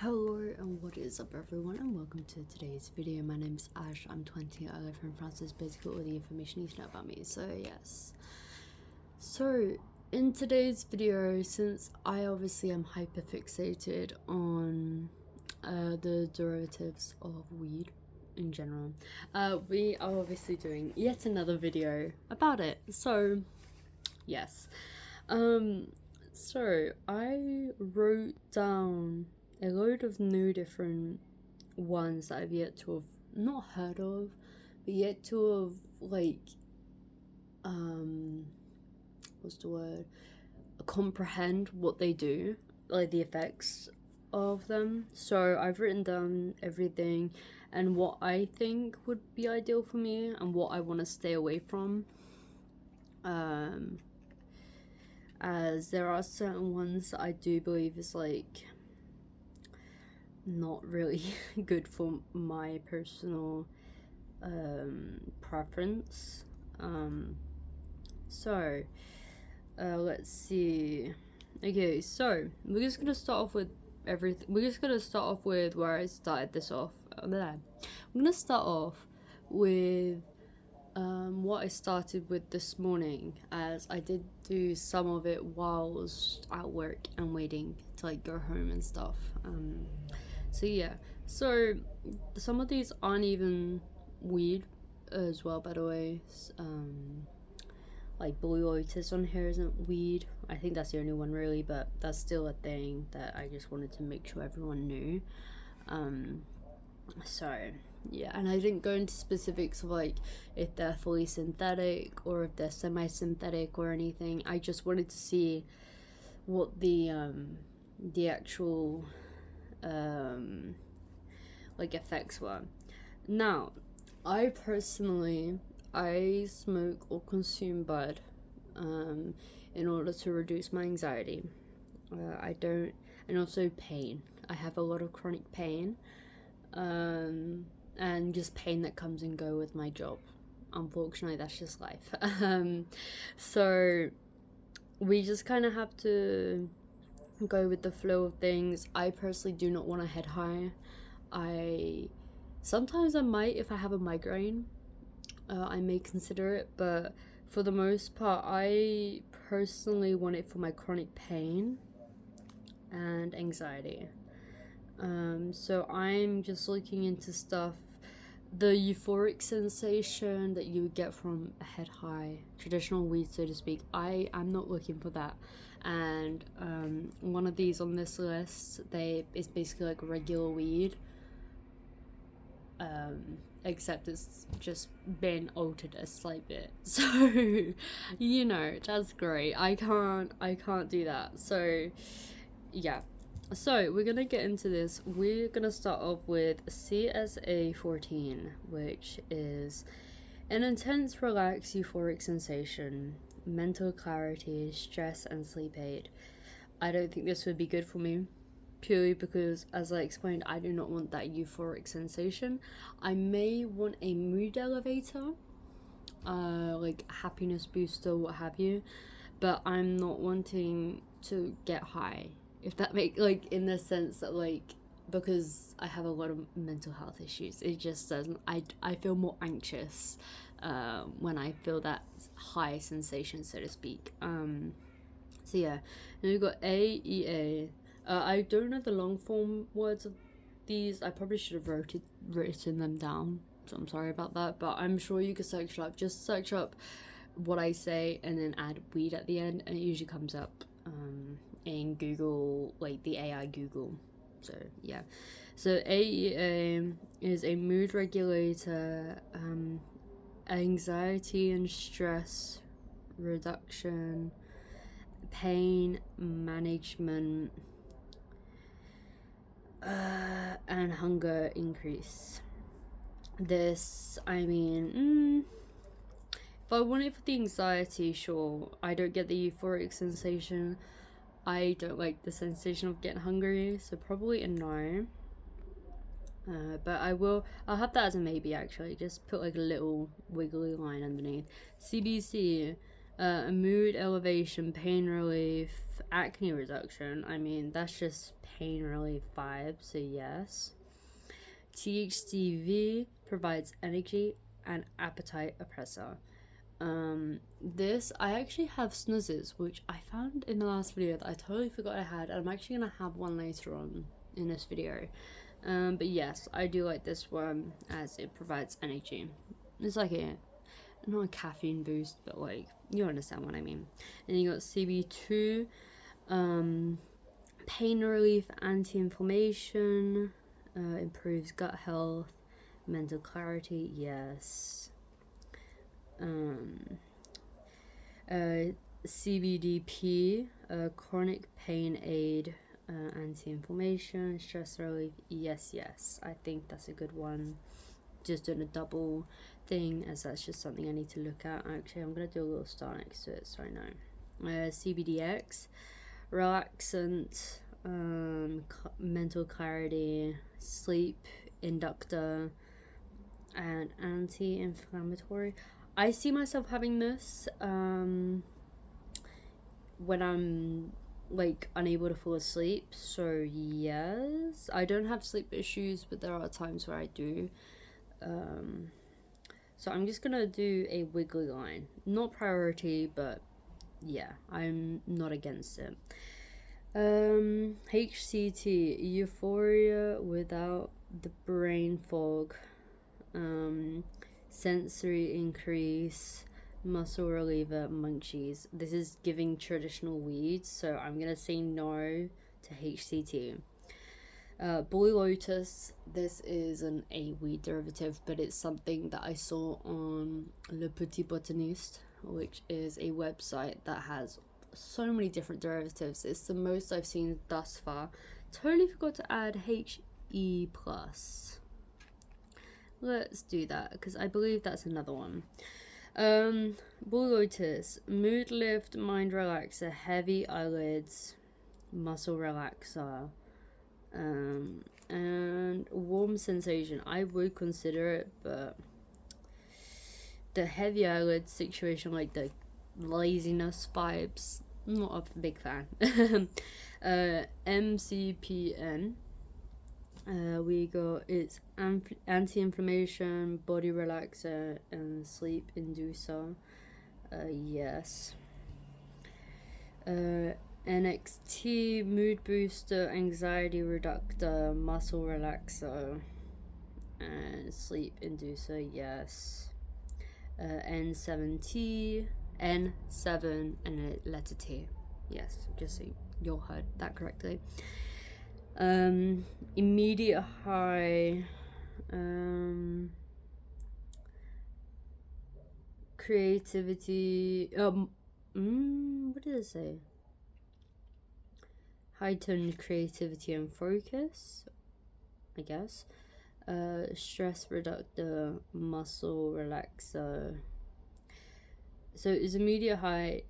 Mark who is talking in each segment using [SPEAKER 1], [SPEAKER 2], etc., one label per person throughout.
[SPEAKER 1] Hello and what is up everyone, and welcome to today's video. My name is Ash, I'm 20, I live in France. Is basically all the information you need to know about me, so yes. So in today's video, since I obviously am hyperfixated on the derivatives of weed in general, we are obviously doing yet another video about it. So yes, so I wrote down a load of new different ones that I've yet to have not heard of, but yet to have what's the word? Comprehend what they do, like the effects of them. So I've written down everything and what I think would be ideal for me and what I want to stay away from. As there are certain ones that I do believe is like not really good for my personal preference. So let's see. Okay, so we're just gonna start off with everything. We're just gonna start off with where I started this off. I'm gonna start off with what I started with this morning, as I did do some of it while I was at work and waiting to like go home and stuff. So yeah, so some of these aren't even weed as well, by the way. Like Blue Lotus on here isn't weed. I think that's the only one really, but that's still a thing that I just wanted to make sure everyone knew. So yeah, and I didn't go into specifics of like if they're fully synthetic or if they're semi-synthetic or anything. I just wanted to see what the actual like effects were. Now, I personally smoke or consume bud in order to reduce my anxiety. I don't, and also pain. I have a lot of chronic pain, and just pain that comes and go with my job. Unfortunately, that's just life. So we just kind of have to go with the flow of things. I personally do not want to head high. Sometimes I might if I have a migraine. I may consider it, but for the most part, I personally want it for my chronic pain and anxiety. So I'm just looking into stuff, the euphoric sensation that you would get from a head high, traditional weed, so to speak. I'm not looking for that. And one of these on this list, is basically like regular weed, except it's just been altered a slight bit. So you know, that's great. I can't do that. So yeah, so we're gonna get into this. We're gonna start off with CSA14, which is an intense, relaxed, euphoric sensation, mental clarity, stress, and sleep aid. I don't think this would be good for me, purely because, as I explained, I do not want that euphoric sensation. I may want a mood elevator, like happiness booster, what have you, but I'm not wanting to get high, if that makes, like, in the sense that, like, because I have a lot of mental health issues, it just doesn't, I feel more anxious when I feel that high sensation, so to speak. So yeah, and we've got AEA. I don't know the long form words of these. I probably should have written them down, so I'm sorry about that, but I'm sure you could search it up. Just search up what I say and then add weed at the end, and it usually comes up in Google, like the AI Google. So yeah, so AEA is a mood regulator, anxiety and stress reduction, pain management, and hunger increase. This, I mean, if I want it for the anxiety, sure. I don't get the euphoric sensation. I don't like the sensation of getting hungry, so probably a no. But I'll have that as a maybe, actually. Just put like a little wiggly line underneath. CBC, Mood elevation, pain relief, acne reduction. I mean, that's just pain relief vibes, so yes. THCV provides energy and appetite oppressor. This, I actually have snuzzes, which I found in the last video that I totally forgot I had, and I'm actually gonna have one later on in this video. But yes, I do like this one as it provides energy. It's like a, not a caffeine boost, but like, you understand what I mean. And you got CB2, pain relief, anti-inflammation, improves gut health, mental clarity, yes. CBDP, chronic pain aid, anti-inflammation, stress relief, yes. I think that's a good one. Just doing a double thing, as that's just something I need to look at. Actually, I'm gonna do a little star next to it so I know. CBDX, relaxant, mental clarity, sleep inductor, and anti-inflammatory. I see myself having this when I'm like unable to fall asleep, so yes. I don't have sleep issues, but there are times where I do. So I'm just gonna do a wiggly line. Not priority, but yeah, I'm not against it. HCT, euphoria without the brain fog, sensory increase, muscle reliever, munchies. This is giving traditional weeds, so I'm gonna say no to HCT. Blue Lotus, this isn't a weed derivative, but it's something that I saw on Le Petit Botaniste, which is a website that has so many different derivatives. It's the most I've seen thus far. Totally forgot to add HE plus. Let's do that, because I believe that's another one. Blue Lotus, mood lift, mind relaxer, heavy eyelids, muscle relaxer, and warm sensation. I would consider it, but the heavy eyelid situation, like the laziness vibes, not a big fan. MCPN, we got it's anti-inflammation, body relaxer, and sleep inducer. Yes. NXT, mood booster, anxiety reductor, muscle relaxer, and sleep inducer, yes. N7T, N7, and a letter T, yes, just so you heard that correctly. Immediate high, creativity, what did it say? Heightened creativity and focus, I guess. Stress reductor, muscle relaxer. So is immediate high.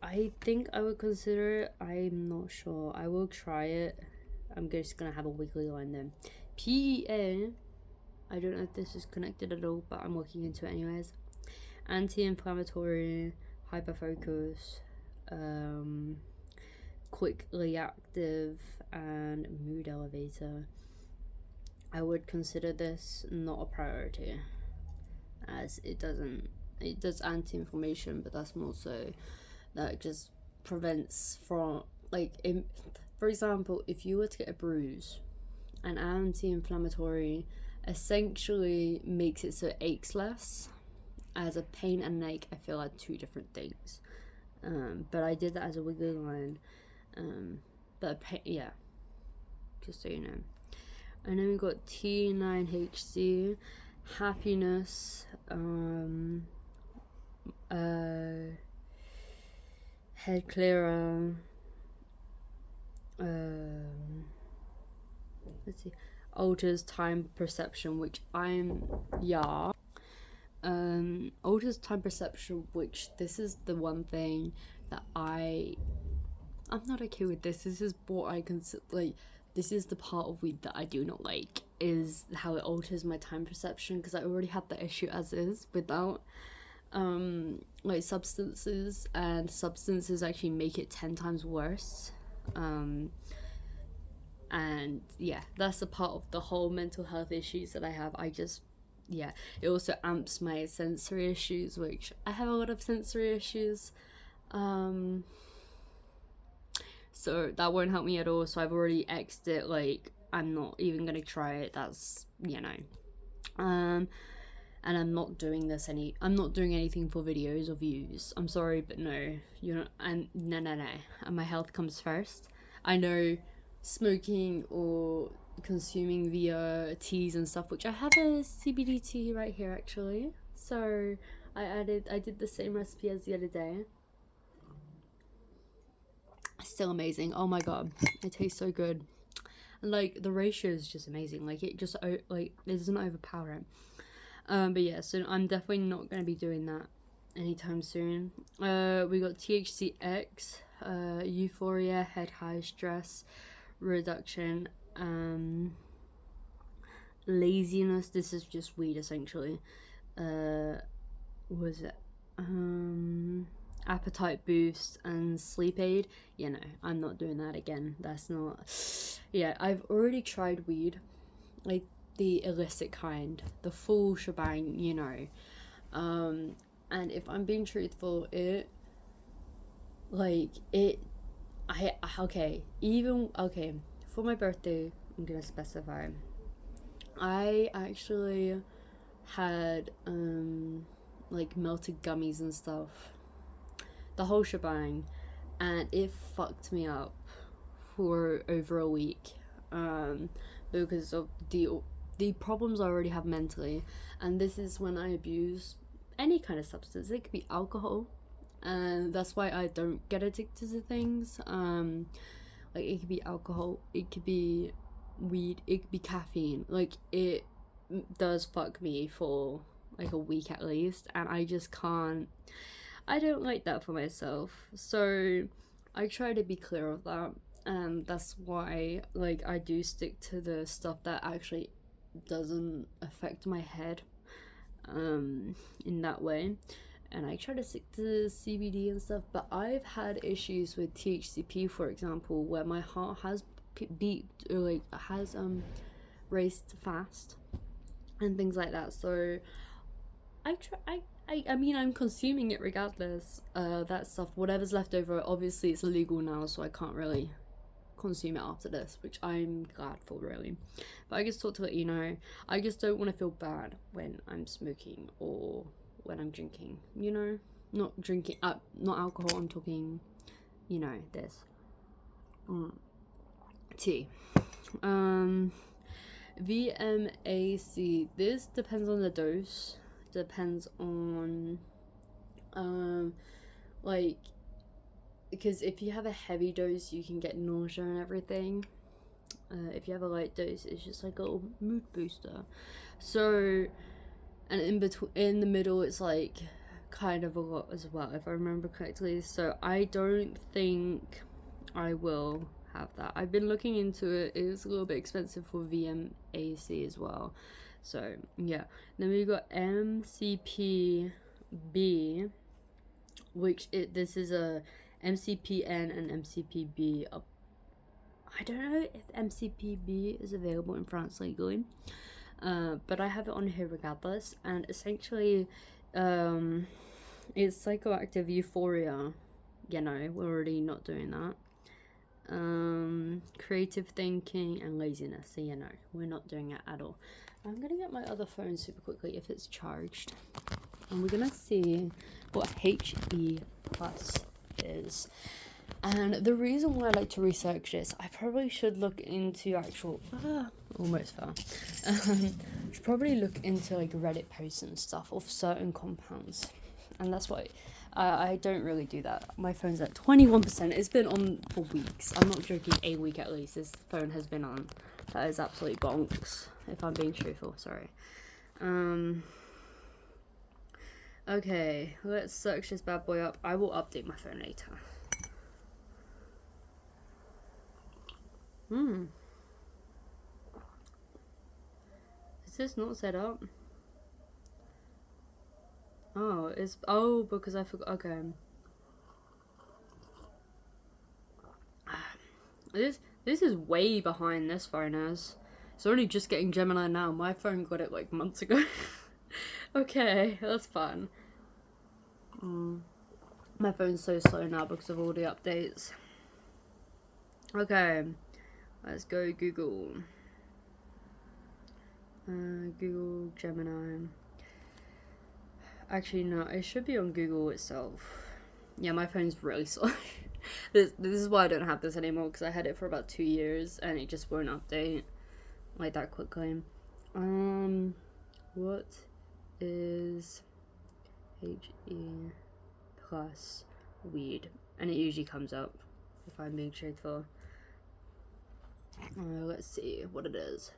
[SPEAKER 1] I think I would consider it. I'm not sure. I will try it. I'm just gonna have a wiggly line then. PEA. I don't know if this is connected at all, but I'm looking into it anyways. Anti-inflammatory, hyperfocus, quickly active, and mood elevator. I would consider this not a priority, as it does anti-inflammation, but that's more so that just prevents from, like, for example, if you were to get a bruise, an anti-inflammatory essentially makes it so it aches less. As a pain and an ache, I feel like two different things. But I did that as a wiggly line. But yeah, just so you know. And then we got T9HC, happiness, head clearer, let's see, alters time perception, which alters time perception, which this is the one thing that I'm not okay with. This is what I consider, like, this is the part of weed that I do not like, is how it alters my time perception, because I already have the issue as is without like substances, and substances actually make it 10 times worse. And yeah, that's a part of the whole mental health issues that I have. I just, yeah, it also amps my sensory issues, which I have a lot of sensory issues. So that won't help me at all. So I've already X'd it. Like, I'm not even gonna try it. That's, you know. And I'm not doing anything for videos or views. I'm sorry, but no, you're not. And no. And my health comes first. I know smoking or consuming via teas and stuff, which I have a CBD tea right here actually. So I did the same recipe as the other day. Still amazing. Oh my god, it tastes so good. And like the ratio is just amazing. Like it just like it doesn't overpower it. But yeah, so I'm definitely not gonna be doing that anytime soon. We got THCX, euphoria, head high, stress reduction, laziness. This is just weed essentially. What was it? Appetite boost and sleep aid. Yeah, no, I'm not doing that again. That's not. Yeah, I've already tried weed, like the illicit kind, the full shebang, you know. And if I'm being truthful, it, like, it, okay, even, okay, for my birthday, I'm gonna specify, I actually had, like, melted gummies and stuff, the whole shebang, and it fucked me up for over a week, because of the problems I already have mentally. And this is when I abuse any kind of substance. It could be alcohol, and that's why I don't get addicted to things. Like it could be alcohol, it could be weed, it could be caffeine. Like it does fuck me for like a week at least, and I just can't. I don't like that for myself, so I try to be clear of that. And that's why, like, I do stick to the stuff that actually doesn't affect my head in that way, and I try to stick to CBD and stuff. But I've had issues with THCP, for example, where my heart has beat, or like has raced fast and things like that. So I mean, I'm consuming it regardless. That stuff, whatever's left over, obviously it's illegal now, so I can't really consume it after this, which I'm glad for, really. But I just thought to let you know, I just don't want to feel bad when I'm smoking or when I'm drinking, you know? Not drinking, not alcohol, I'm talking, you know, this. Tea. VMAC, this depends on the dose, depends on, like, because if you have a heavy dose, you can get nausea and everything. If you have a light dose, it's just like a little mood booster. So, and in the middle, it's like kind of a lot as well, if I remember correctly. So I don't think I will have that. I've been looking into it. It's a little bit expensive for VMAC as well. So yeah. Then we got MCPB, which this is a MCPN and MCPB. I don't know if MCPB is available in France legally, but I have it on here regardless. And essentially, it's psychoactive euphoria. You know, we're already not doing that. Creative thinking and laziness. So, you know, we're not doing it at all. I'm gonna get my other phone super quickly if it's charged, and we're gonna see what HE plus is. And the reason why I like to research this, I probably should look into actual almost fell. Should probably look into like Reddit posts and stuff of certain compounds, and that's why I don't really do that. My phone's at 21%. It's been on for weeks. I'm not joking. A week at least. This phone has been on. That is absolutely bonks. If I'm being truthful, sorry. Okay, let's search this bad boy up. I will update my phone later. Is this not set up? Oh, it's, oh, because I forgot, okay. This is way behind this phone is. It's only just getting Gemini now. My phone got it like months ago. Okay, that's fun. My phone's so slow now because of all the updates. Okay, let's go Google. Google Gemini. Actually, no, it should be on Google itself. Yeah, my phone's really slow. This is why I don't have this anymore, because I had it for about 2 years and it just won't update like that quickly. What is HE plus weed? And it usually comes up if I'm being truthful. Let's see what it is.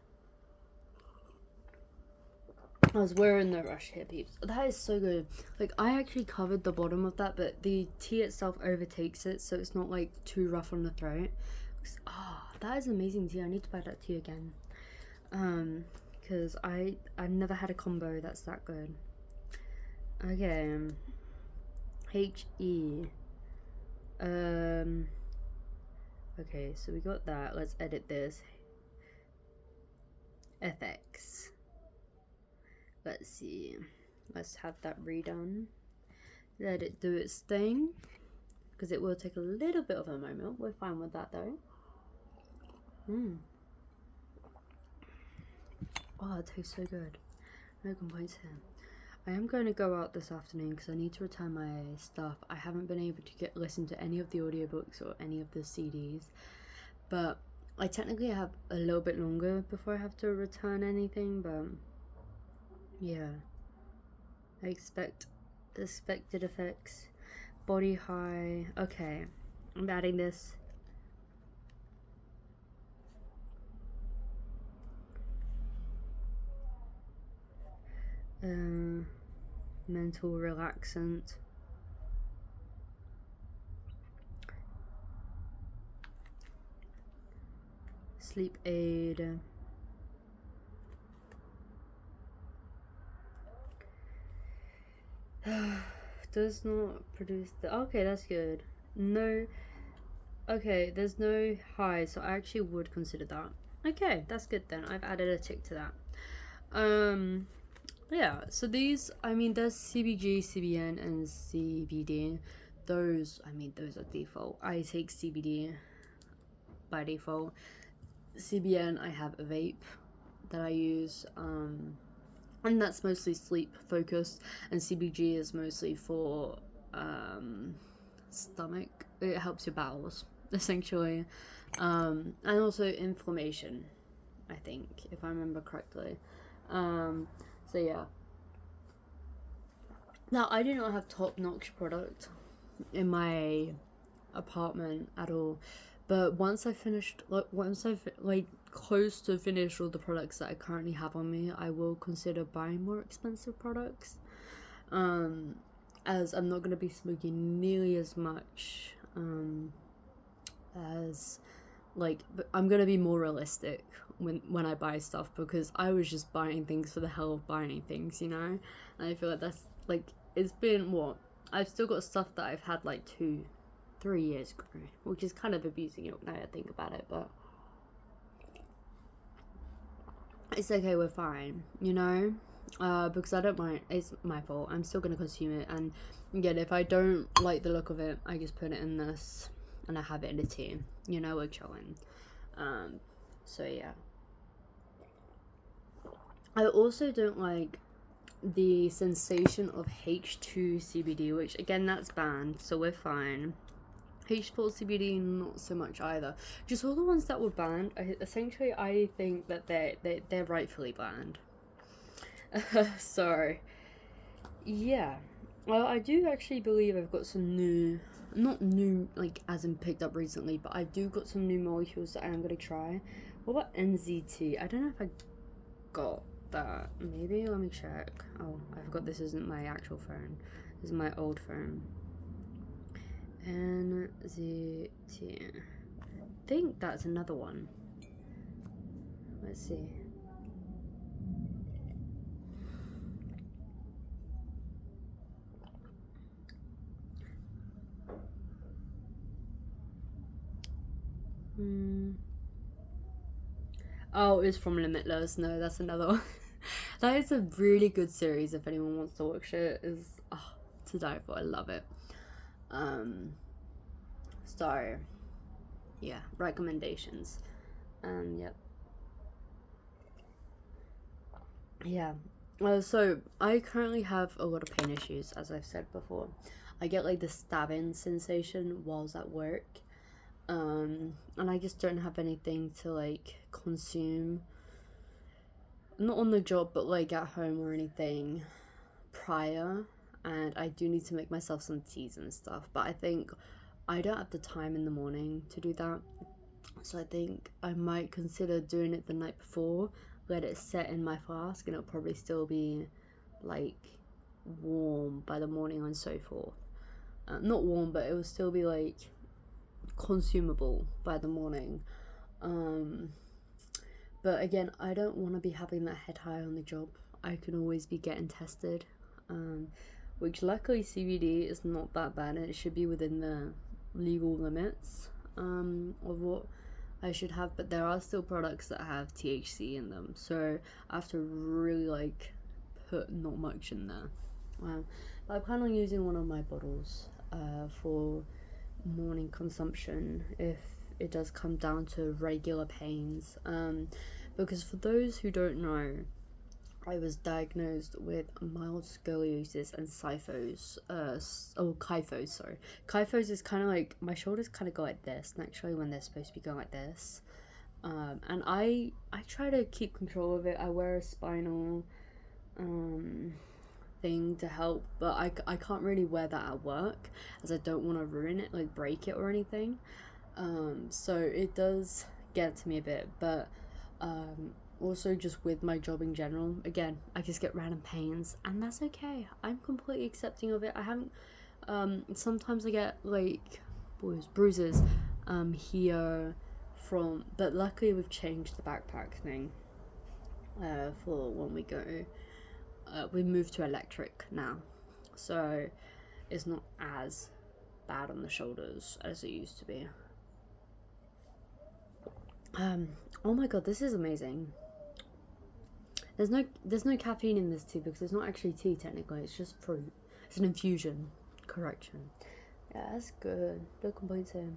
[SPEAKER 1] We're in the rush here, peeps. That is so good. Like, I actually covered the bottom of that, but the tea itself overtakes it, so it's not like too rough on the throat. Oh, that is amazing tea. I need to buy that tea again. Because I've never had a combo that's that good. Okay. HE. Okay, so we got that. Let's edit this. FX. Let's see. Let's have that redone. Let it do its thing. Because it will take a little bit of a moment. We're fine with that though. Oh, it tastes so good. No complaints here. I am going to go out this afternoon because I need to return my stuff. I haven't been able to listen to any of the audiobooks or any of the CDs. But I technically have a little bit longer before I have to return anything, but yeah. I expected effects. Body high. Okay. I'm adding this. Mental relaxant. Sleep aid. Does not produce the, okay, that's good. No, okay, there's no high, so I actually would consider that. Okay, that's good then. I've added a tick to that. Yeah, so these, I mean, there's CBG, CBN, and CBD. Those, I mean, those are default. I take CBD by default. CBN, I have a vape that I use, and that's mostly sleep focused, and CBG is mostly for stomach. It helps your bowels essentially, and also inflammation, I think, if I remember correctly. So yeah. Now, I do not have top-notch product in my apartment at all, but once I've close to finished all the products that I currently have on me, I will consider buying more expensive products, as I'm not going to be smoking nearly as much as, like, but I'm going to be more realistic when I buy stuff, because I was just buying things for the hell of buying things, you know. And I feel like that's, like, it's been what, I've still got stuff that I've had like 2-3 years ago, which is kind of abusing it now I think about it, but it's okay, we're fine, you know. Because I don't mind, it's my fault, I'm still gonna consume it, and again, if I don't like the look of it, I just put it in this and I have it in a tea, you know, we're chilling. So yeah. I also don't like the sensation of H2 CBD, which again, that's banned, so we're fine. H4 CBD, not so much either. Just all the ones that were banned, essentially I think that they're rightfully banned. So yeah, well, I do actually believe I've got some new, not new like as in picked up recently, but I do got some new molecules that I am gonna try. What about NZT? I don't know if I got that. Maybe, let me check. Oh, I forgot this isn't my actual phone. This is my old phone. NZT. I think that's another one. Let's see. Oh, it's from Limitless. No, that's another one. That is a really good series. If anyone wants to watch it, is to die for. I love it. Um, so yeah, recommendations. Yep. Yeah. So I currently have a lot of pain issues, as I've said before. I get like the stabbing sensation whilst at work. And I just don't have anything to like consume, not on the job, but like at home or anything prior. And I do need to make myself some teas and stuff, but I think I don't have the time in the morning to do that. So I think I might consider doing it the night before, let it set in my flask, and it'll probably still be like warm by the morning and so forth. Not warm, but it will still be like consumable by the morning. Um, but again, I don't want to be having that head high on the job. I can always be getting tested, um, which luckily CBD is not that bad, and it should be within the legal limits of what I should have. But there are still products that have THC in them, so I have to really like put not much in there. But I plan on using one of my bottles for morning consumption if it does come down to regular pains. Because for those who don't know, I was diagnosed with mild scoliosis and kyphos, sorry. Kyphos is kind of like, my shoulders kind of go like this, naturally, when they're supposed to be going like this. And I try to keep control of it. I wear a spinal thing to help, but I can't really wear that at work as I don't want to ruin it, like break it or anything. So it does get to me a bit, but also just with my job in general, again, I just get random pains, and that's okay. I'm completely accepting of it. I haven't sometimes I get like bruises here from, but luckily we've changed the backpack thing for when we go. We moved to electric now, so it's not as bad on the shoulders as it used to be. Oh my god, this is amazing. There's no caffeine in this tea because it's not actually tea technically, it's just fruit. It's an infusion. Correction. Yeah, that's good. No complaints here.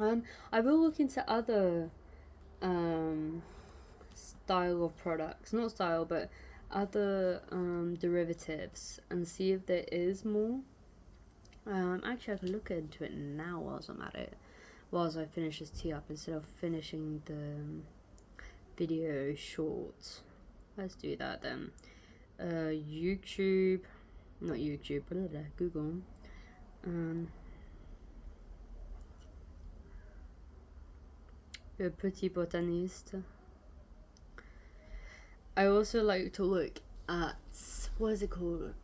[SPEAKER 1] I will look into other style of products. Not style, but other derivatives and see if there is more. Actually I can look into it now whilst I'm at it. Whilst I finish this tea up instead of finishing the video short. Let's do that then. YouTube, not YouTube, but Google. Le Petit Botaniste. I also like to look at, what is it called?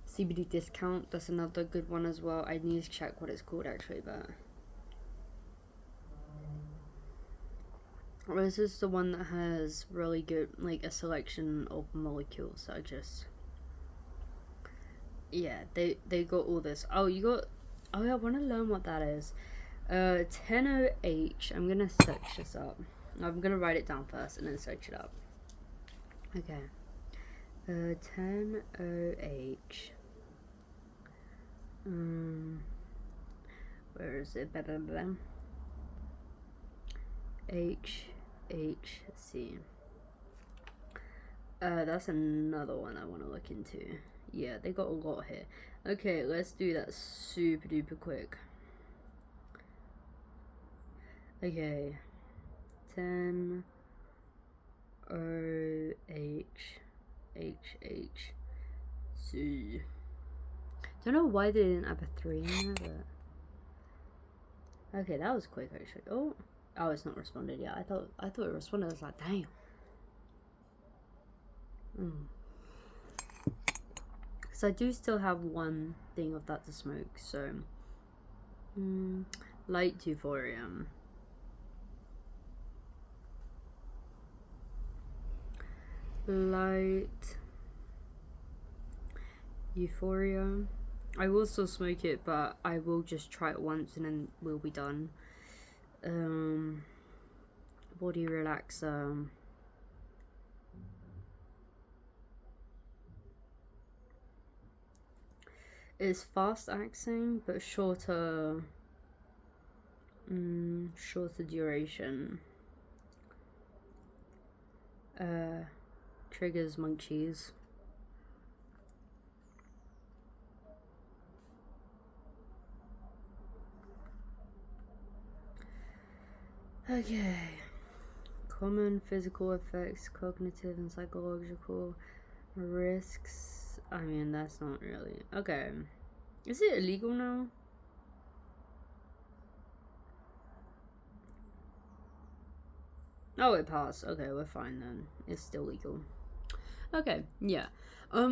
[SPEAKER 1] CBD Discount. That's another good one as well. I need to check what it's called actually, but this is the one that has really good, like a selection of molecules that are just, yeah, they got all this. Oh, you got, oh yeah, I want to learn what that is. 10OH. I'm gonna search this up. I'm gonna write it down first and then search it up. Okay. 10OH. Where is it? HHC. That's another one I want to look into. Yeah, they got a lot here. Okay, let's do that super duper quick. Okay. 10OH. HHC. Don't know why they didn't have a 3 in there, but okay, that was quick actually. Oh, it's not responded yet. I thought it responded. I was like, damn. Because I do still have one thing of that to smoke, so light euphorium. Light euphoria. I will still smoke it, but I will just try it once and then we'll be done. body relaxer. It's fast acting but shorter duration. Triggers munchies. Okay. Common physical effects, cognitive and psychological risks. I mean, that's not really. Okay. Is it illegal now? Oh, it passed. Okay, we're fine then. It's still legal. Okay, yeah.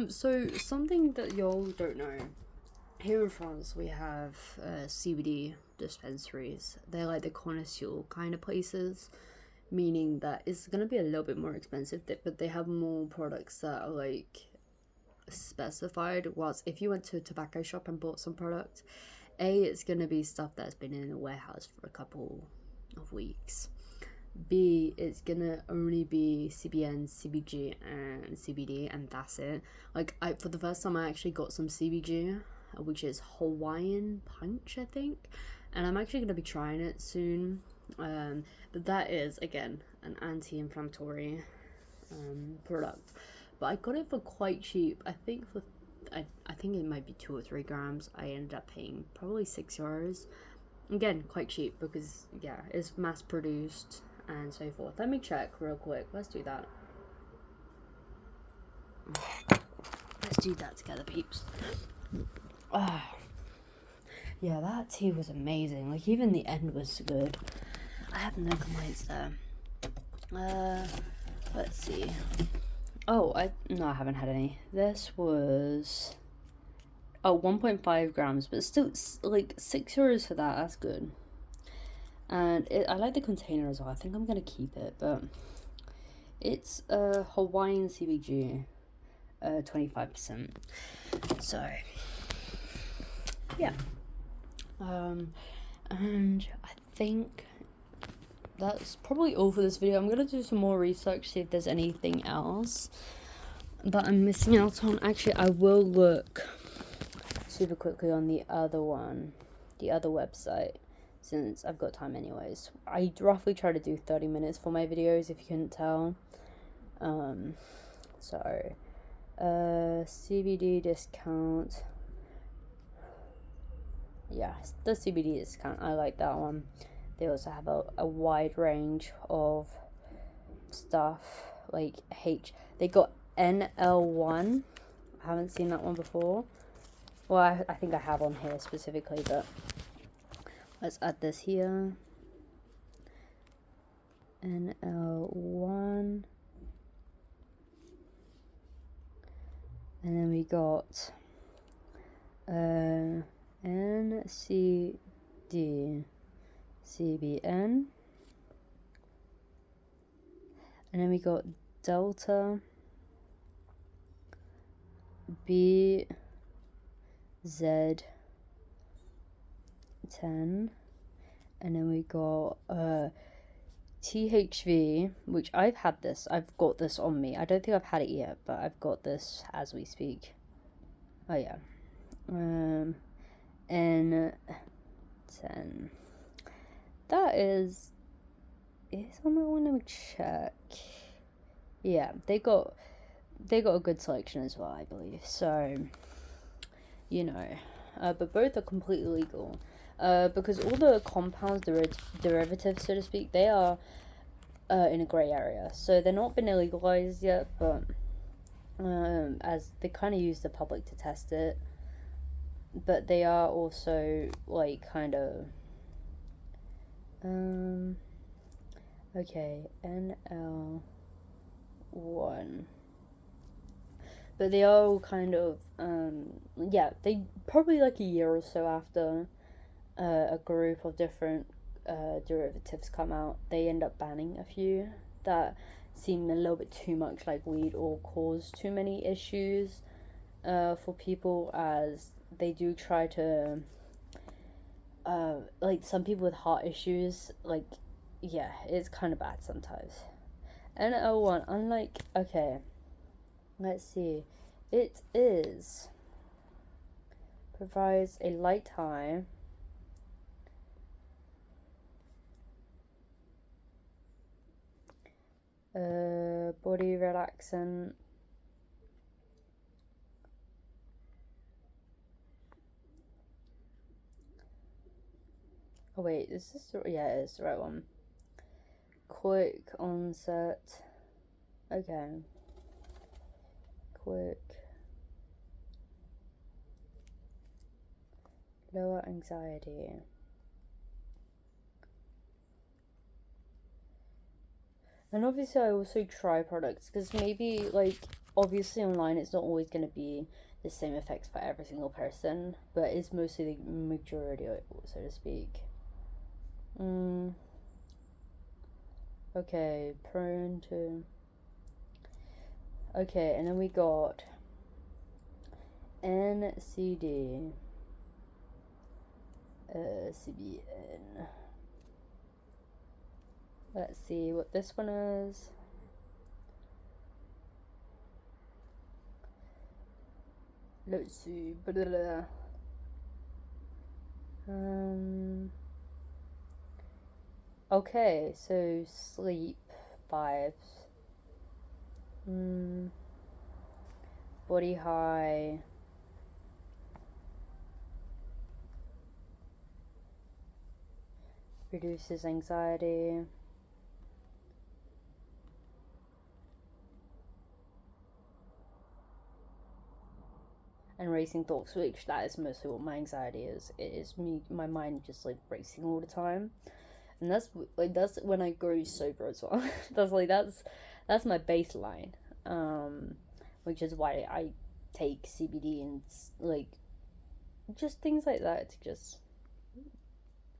[SPEAKER 1] So something that y'all don't know. Here in France, we have CBD dispensaries. They're like the connoisseur kind of places, meaning that it's gonna be a little bit more expensive, but they have more products that are like specified. Whilst if you went to a tobacco shop and bought some product, it's gonna be stuff that's been in a warehouse for a couple of weeks. B, it's gonna only be CBN, CBG, and CBD, and that's it. Like, for the first time, I actually got some CBG, which is Hawaiian Punch, I think, and I'm actually gonna be trying it soon. But that is again an anti-inflammatory product, but I got it for quite cheap. I think it might be 2 or 3 grams. I ended up paying probably €6. Again, quite cheap because yeah, it's mass produced and so forth. Let me check real quick. Let's do that. Let's do that together, peeps. Yeah, that tea was amazing. Like, even the end was good. I have no complaints there. Let's see. Oh, I haven't had any. This was 1.5 grams, but still, like, €6 for that. That's good. And I like the container as well. I think I'm gonna keep it, but it's Hawaiian CBG, 25%. So yeah, and I think that's probably all for this video. I'm gonna do some more research, see if there's anything else that I'm missing out on. Actually, I will look super quickly on the other website, since I've got time anyways. I roughly try to do 30 minutes for my videos, if you couldn't tell. CBD discount. Yeah, the CBD discount, I like that one. They also have a wide range of stuff, like they got NL1. I haven't seen that one before. Well, I think I have on here specifically, but let's add this here. NL1. And then we got NCD, CBN. And then we got Delta, BZ10, and then we got THV, which I've got this on me. I don't think I've had it yet, but I've got this as we speak. Oh yeah. N10. That is on that one. Let me check. Yeah, they got a good selection as well, I believe. So, but both are completely legal. Because all the compounds, derivatives, so to speak, they are in a grey area. So they're not been illegalized yet, but as they kind of use the public to test it. But they are also, like, kind of... okay, NL1. But they are all kind of, yeah, they probably like a year or so after a group of different derivatives come out, they end up banning a few that seem a little bit too much like weed or cause too many issues for people, as they do try to, like, some people with heart issues, like, yeah, it's kind of bad sometimes. NL1, unlike, okay, let's see, it is, provides a light high, body relaxant, oh wait, is this the, yeah, it is the right one. Quick onset, okay, quick, lower anxiety. And obviously I also try products, because maybe, like, obviously online it's not always going to be the same effects for every single person, but it's mostly the majority, so to speak. Okay, prone to, okay, and then we got NCD, CBN. Let's see what this one is. Let's see. Okay, so sleep vibes. Body high. Reduces anxiety. And racing thoughts, which that is mostly what my anxiety is. It is me, my mind just like racing all the time, and that's when I grow sober as well. that's my baseline, which is why I take CBD and like just things like that to just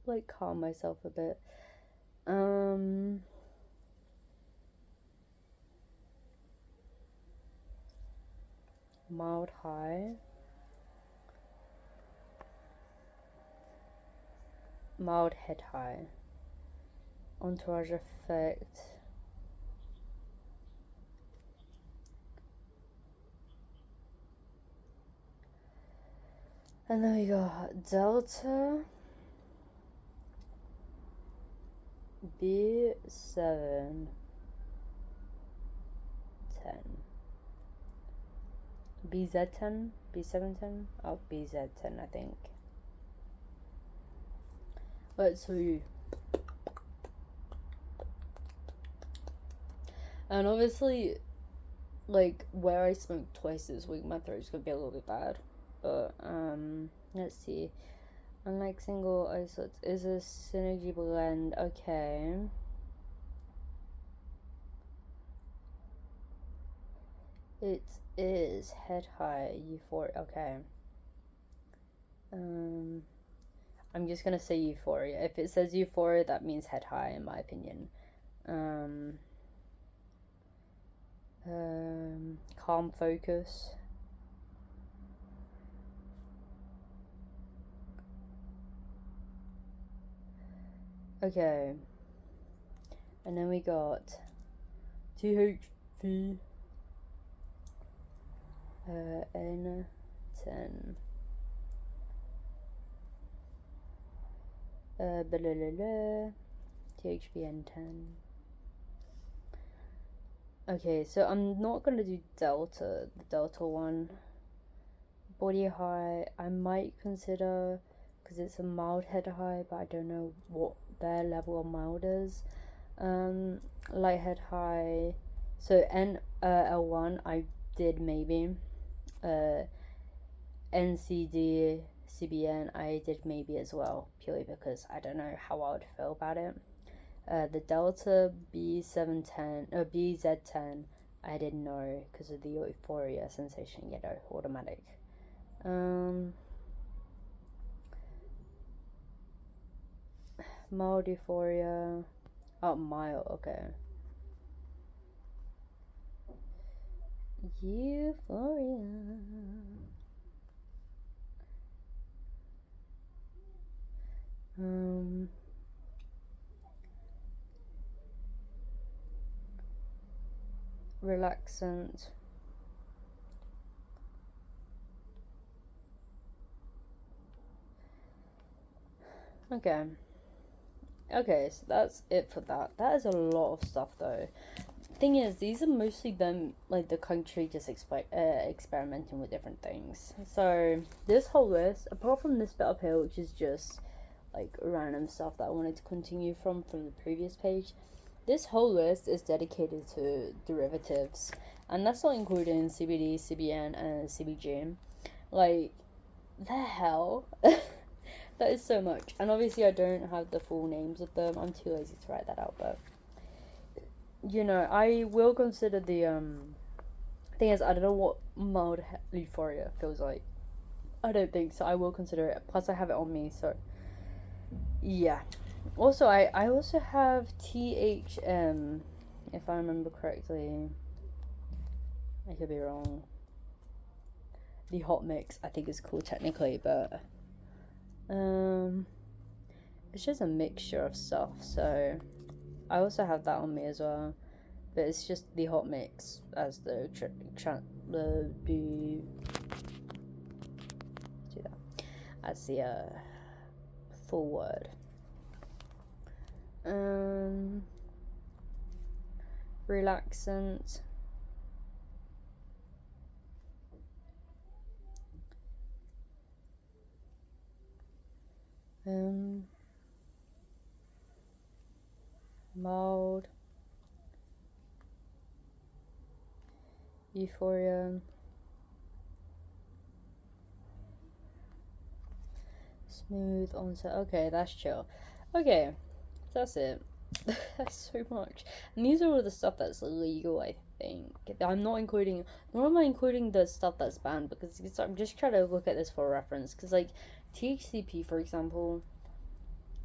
[SPEAKER 1] like calm myself a bit. Mild high. Mild head high. Entourage effect. And then we got Delta B7 10. BZ10? B710? Oh, BZ10, I think. Let's see. And obviously, like, where I smoke twice this week, my throat's gonna be a little bit bad. But, let's see. Unlike single isolates, is a synergy blend. Okay. It is head high euphoria. Okay. I'm just gonna say euphoria. If it says euphoria, that means head high, in my opinion. Calm focus. Okay. And then we got THV N10. THVN10. Okay, so I'm not gonna do the Delta one. Body high, I might consider, because it's a mild head high, but I don't know what their level of mild is. Light head high, so L1 I did maybe. NCD CBN I did maybe as well, purely because I don't know how I would feel about it. The Delta B710 or BZ10 I didn't know because of the euphoria sensation, automatic. Mild euphoria. Oh, mild, okay. Euphoria. relaxant. Okay. Okay, so that's it for that. That is a lot of stuff though. Thing is, these are mostly them, like the country just experimenting with different things. So this whole list, apart from this bit up here, which is just like random stuff that I wanted to continue from the previous page, this whole list is dedicated to derivatives, and that's not including CBD, CBN, and CBG. Like, the hell. That is so much. And obviously I don't have the full names of them. I'm too lazy to write that out, but you know, I will consider the thing is, I don't know what mild euphoria feels like. I don't think so. I will consider it. Plus I have it on me, so yeah. Also, I also have THM, if I remember correctly. I could be wrong. The hot mix, I think is called technically, but it's just a mixture of stuff, so I also have that on me as well, but it's just the hot mix as the full word. Relaxant. Mild euphoria, smooth onset. Okay, that's chill. Okay, that's it. That's so much, and these are all the stuff that's illegal, I think. I'm not including, nor am I including the stuff that's banned, because I'm just trying to look at this for reference, because like THCP, for example,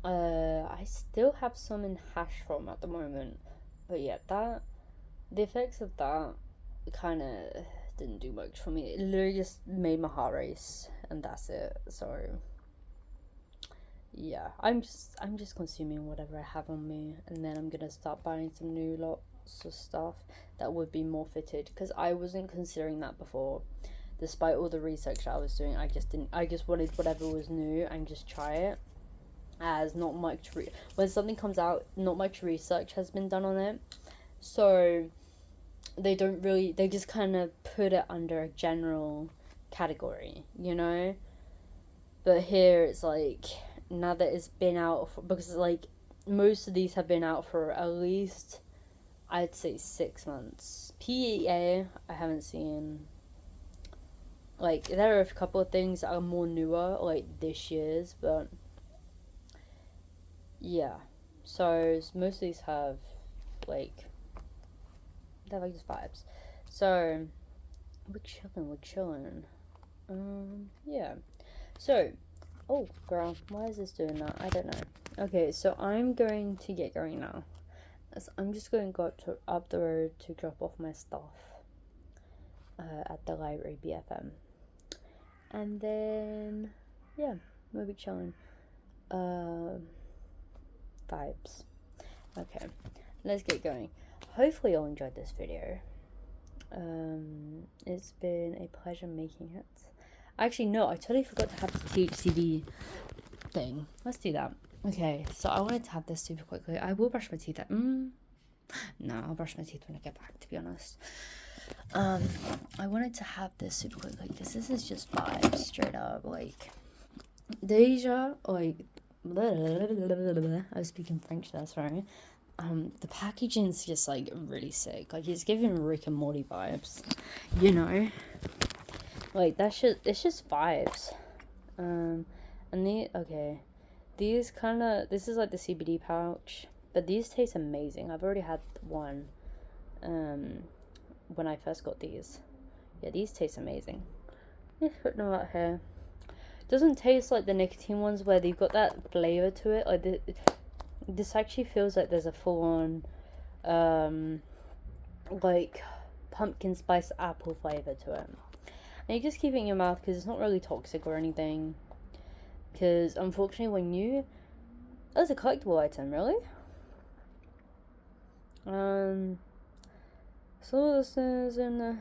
[SPEAKER 1] I still have some in hash from at the moment, but yeah, the effects of that kind of didn't do much for me. It literally just made my heart race, and that's it. So yeah, I'm just consuming whatever I have on me, and then I'm gonna start buying some new lots of stuff that would be more fitted, because I wasn't considering that before. Despite all the research I was doing, I just wanted whatever was new and just try it, as not much when something comes out, not much research has been done on it, so they just kind of put it under a general category, you know. But here it's like, now that it's been out because like most of these have been out for at least, I'd say, 6 months. PEA I haven't seen. Like, there are a couple of things that are more newer, like this year's, but yeah. So most of these have like, they're like just vibes. So we're chilling. Yeah. So, oh girl, why is this doing that? I don't know. Okay, so I'm going to get going now. So I'm just going to go up the road to drop off my stuff at the library BFM. And then, yeah, we'll be chilling. Vibes. Okay, let's get going. Hopefully you'll enjoy this video. It's been a pleasure making it. Actually, no, I totally forgot to have the THCV thing. Let's do that. Okay, so I wanted to have this super quickly. I will brush my teeth. No, I'll brush my teeth when I get back, to be honest. I wanted to have this super quickly because this is just vibes, straight up. Like, Deja, like, I was speaking French there, sorry. The packaging's just like really sick. Like, it's giving Rick and Morty vibes, you know. Like, that shit, it's just vibes. And these this is like the CBD pouch, but these taste amazing. I've already had one, when I first got these. Yeah, these taste amazing. Just putting them out here. Doesn't taste like the nicotine ones where they've got that flavor to it. Like, this actually feels like there's a full-on, like, pumpkin spice apple flavor to it. And you just keep it in your mouth because it's not really toxic or anything. Because unfortunately, that's a collectible item, really.
[SPEAKER 2] So this is in the.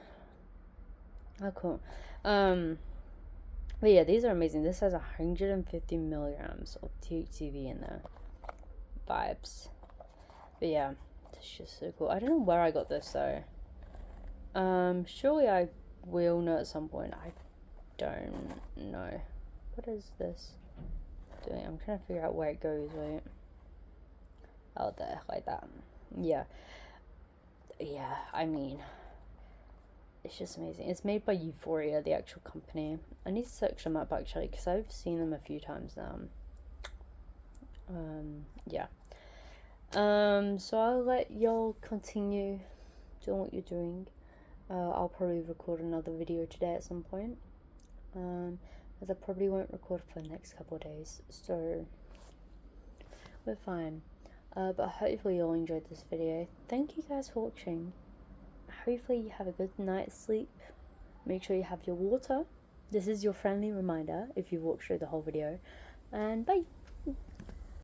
[SPEAKER 2] Oh, cool. But yeah, these are amazing. This has 150 milligrams of THCV in there. Vibes. But yeah, it's just so cool. I don't know where I got this though. Surely I will know at some point. I don't know. What is this doing? I'm trying to figure out where it goes. Wait. Oh, there, like that. Yeah. Yeah, I mean, it's just amazing. It's made by Euphoria, the actual company. I need to search them up actually because I've seen them a few times now. Yeah. So I'll let y'all continue doing what you're doing. I'll probably record another video today at some point. As I probably won't record for the next couple of days, so we're fine. But hopefully you'll enjoyed this video. Thank you guys for watching. Hopefully you have a good night's sleep. Make sure you have your water. This is your friendly reminder if you've watched through the whole video. And bye!